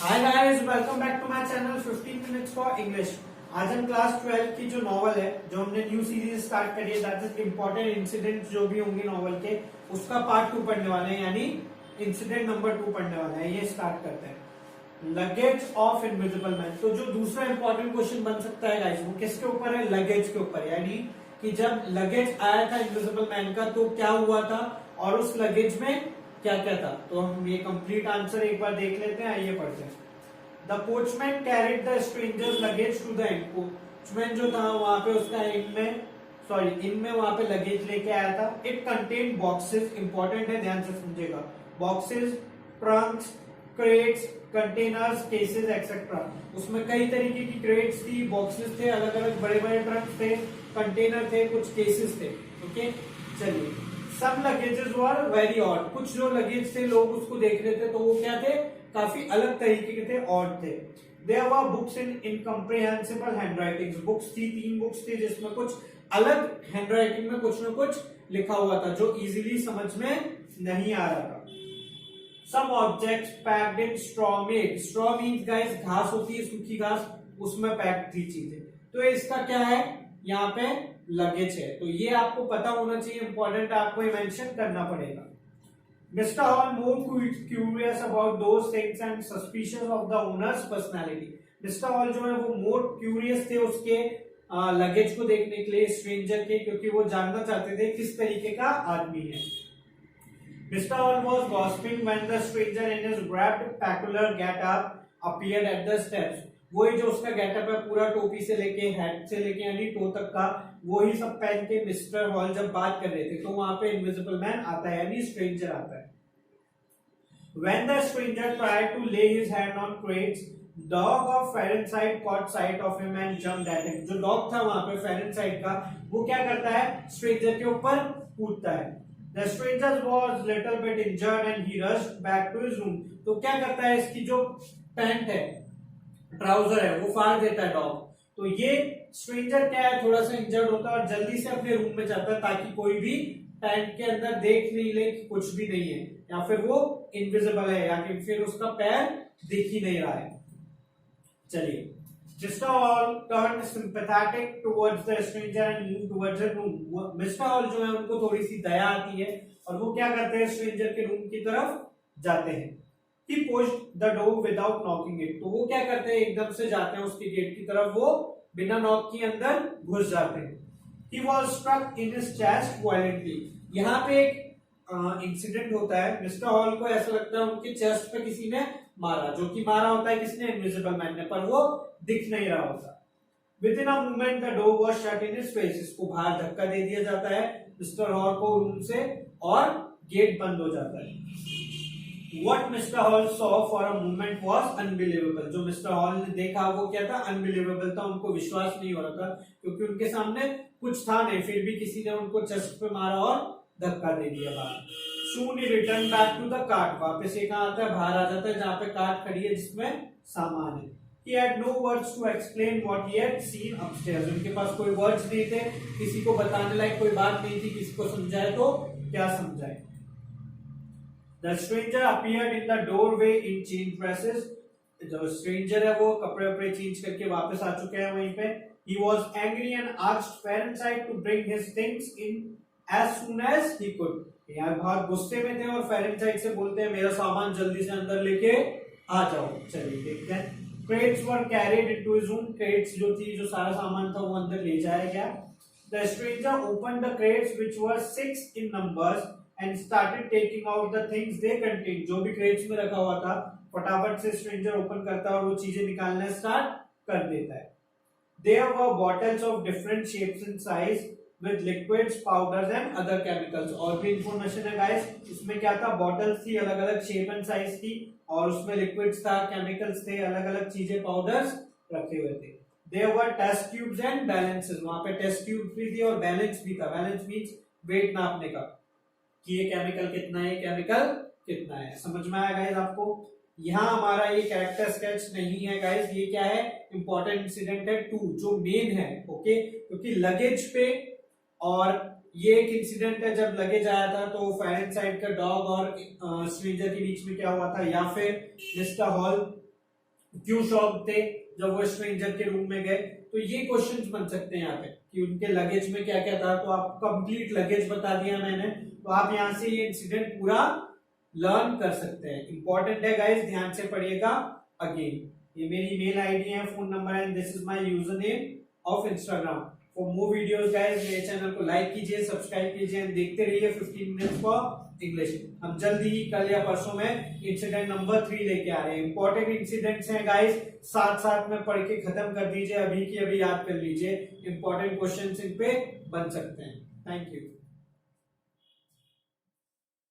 Hi guys, welcome back to my channel 15 minutes for English. आज हम class 12 की जो नॉवल है, जो हमने न्यू सीरीज स्टार्ट करी है, दैट इज इंपॉर्टेंट इंसिडेंट जो भी होंगे नॉवल के, उसका पार्ट 2 पढ़ने वाले हैं, यानी इंसिडेंट नंबर 2 पढ़ने वाले हैं। ये स्टार्ट करते हैं। Luggage of invisible man. तो जो दूसरा इंपॉर्टेंट क्वेश्चन बन सकता है गाइस, वो किसके ऊपर है? लगेज के ऊपर। यानी कि जब लगेज आया था इनविजिबल मैन का, तो क्या हुआ था और उस लगेज में क्या क्या था। तो हम ये कंप्लीट आंसर एक बार देख लेते हैं। आइए पढ़ते हैं। The coachman carried the stranger's luggage to the end. Coachman जो था वहां पे उसका इनमें वहां पे लगेज लेके आया था। इट कंटेन बॉक्सेस, इंपॉर्टेंट है, ध्यान से समझेगा। Boxes, Trunks, crates, containers, cases etcetera. उसमें कई तरीके की क्रेट्स थी, बॉक्सेस थे, अलग अलग बड़े बड़े ट्रंक्स थे, कंटेनर थे, कुछ केसेस थे। ओके, चलिए। सम लगेजेस वर वेरी ऑड। कुछ जो लगेज थे, लोग उसको देख रहे थे तो वो क्या थे? काफी अलग तरीके के थे, ऑड थे। There were books in incomprehensible handwritings. Books थी, 3 बुक्स थी, जिसमें कुछ अलग हैंडराइटिंग में कुछ न कुछ लिखा हुआ था जो इजीली समझ में नहीं आ रहा था। Some objects packed in straw made. Straw means guys घास होती है, सूखी घास, उसमें पैक्ड थी चीजें। तो इसका क्या है? यहाँ पे लगेज है। तो ये आपको पता होना चाहिए, इंपॉर्टेंट, आपको मेंशन करना पड़ेगा। Mr. Hall more curious about those things and suspicious of the owner's personality. Mr. Hall जो है वो more curious थे उसके लगेज को देखने के लिए, स्ट्रेंजर के, क्योंकि वो जानना चाहते थे किस तरीके का आदमी है। Mr. Hall was gossiping when the stranger in his wrapped peculiar get-up appeared at the steps. वही जो उसका गेटअप है, पूरा टोपी से लेके हेड से लेके यानी टो तक का, वही सब पहन के मिस्टर हॉल जब बात कर रहे थे, तो वहां पे इनविजिबल मैन आता है, यानी स्ट्रेंजर आता है। When the stranger tried to lay his hand on crates, dog of Fahrenheit caught sight of him and jumped at him. जो डॉग था वहां पे फेरेनहाइट का, वो क्या करता है? स्ट्रेंजर के ऊपर कूदता है। The stranger was little bit injured and he rushed back to his room. तो क्या करता है? इसकी जो पैंट है, ट्राउजर है, वो फाड़ देता है डॉग। तो ये स्ट्रेंजर क्या है? थोड़ा सा इंजर्ड होता है और जल्दी से अपने रूम में जाता है, ताकि कोई भी पैंट के अंदर देख नहीं ले कि कुछ भी नहीं है, या फिर वो इनविजिबल है, या फिर उसका पैर दिख ही नहीं रहा है। चलिए। Mister hall turned sympathetic towards the stranger and moved towards the room. Mister hall जो है उनको थोड़ी सी दया आती है और वो क्या करते हैं? स्ट्रेंजर के रूम की तरफ जाते हैं। He pushed the door without knocking it. तो वो क्या करते हैं? एकदम से जाते हैं उसके गेट की तरफ, वो बिना नॉक के अंदर घुस जाते हैं। He was struck in his chest violently. यहाँ पे एक इंसिडेंट होता है। मिस्टर हॉल को ऐसा लगता है उनके चेस्ट पे किसी ने मारा, जो कि मारा होता है किसने? इनविजिबल मैन ने, पर वो दिख नहीं रहा होता। Within a moment the door was shut in his face. इसको बाहर धक्का दे दिया जाता है मिस्टर हॉल को रूम से, और गेट बंद हो जाता है। What Mr. Hall saw for a moment was unbelievable. जो मिस्टर हॉल ने देखा वो क्या था? अनबिलीवेबल था, उनको विश्वास नहीं हो रहा था, क्योंकि उनके सामने कुछ था नहीं, फिर भी किसी ने उनको चेस्ट पे मारा और धक्का दे दिया बाहर। Soon he returned back to the cart. वापस ये कहाँ आता है? बाहर आ जाता है, जहाँ पे कार्ट खड़ी है जिसमें सामान है। He had no words to explain what he had seen upstairs. उनके पास कोई वर्ड्स नहीं थे, किसी को बताने लायक कोई बात नहीं थी, किसी को समझाए तो क्या समझाए। The stranger appeared in the doorway in changed dresses. जो स्ट्रेंजर है वो कपड़े वपड़े चेंज करके वापस आ चुके हैं वहीं पे। He was angry and asked Fahrenheit to bring his things in as soon as he could. यार बहुत गुस्से में थे और फेरेनहाइट से बोलते हैं मेरा सामान जल्दी से अंदर लेके आ जाओ। चलिए देखते हैं। Crates were carried into his room. Crates जो थी, जो सारा सामान था, वो अंदर ले जाया गया। The stranger opened the crates which were 6 in numbers and started taking out the things they contained. जो भी क्रेट्स में रखा हुआ था, फटाफट से स्ट्रेंजर ओपन करता है और वो चीजें निकालना स्टार्ट कर देता है। There were bottles of different shapes and size with liquids, powders and other chemicals. और भी इंफॉर्मेशन है गाइस, इसमें क्या था? बॉटल्स थी, अलग अलग शेप एंड साइज की, और उसमें लिक्विड्स था, केमिकल्स थे, अलग अलग चीजें, पाउडर्स रखे हुए थे। There were test tubes and balances. वहां पे टेस्ट ट्यूब भी थी और बैलेंस भी था। बैलेंस मीन्स वेट नापने का, कि ये केमिकल कितना है, केमिकल कितना है। समझ में आया गाइस आपको? यहाँ हमारा ये कैरेक्टर स्केच नहीं है गाइस, ये क्या है? इंपॉर्टेंट इंसिडेंट है 2, जो मेन है। ओके, क्योंकि लगेज पे, और ये एक इंसिडेंट है जब लगेज आया था, तो फेरेनहाइट का डॉग और स्ट्रेंजर के बीच में क्या हुआ था, या फिर मिस्टर हॉल क्यों शॉक थे जब वो स्ट्रेंजर के रूम में गए। तो ये क्वेश्चंस बन सकते हैं यहाँ पे कि उनके लगेज में क्या क्या था। तो आपको कंप्लीट लगेज बता दिया मैंने, तो आप यहाँ से ये इंसिडेंट पूरा लर्न कर सकते हैं। इंपॉर्टेंट है गाइस, ध्यान से पढ़िएगा। अगेन ये मेरी मेल आईडी है, फोन नंबर है, this is my user name of Instagram. For more videos guys मेरे चैनल को लाइक कीजिए, सब्सक्राइब कीजिए, देखते रहिए 15 मिनट्स फॉर इंग्लिश। हम जल्दी ही कल या परसों में इंसिडेंट नंबर 3 लेके आ रहे हैं। इंपॉर्टेंट इंसिडेंट्स हैं गाइस, साथ साथ में पढ़ के खत्म कर दीजिए, अभी की अभी याद कर लीजिए। इंपॉर्टेंट क्वेश्चंस इन पे बन सकते हैं। Thank you.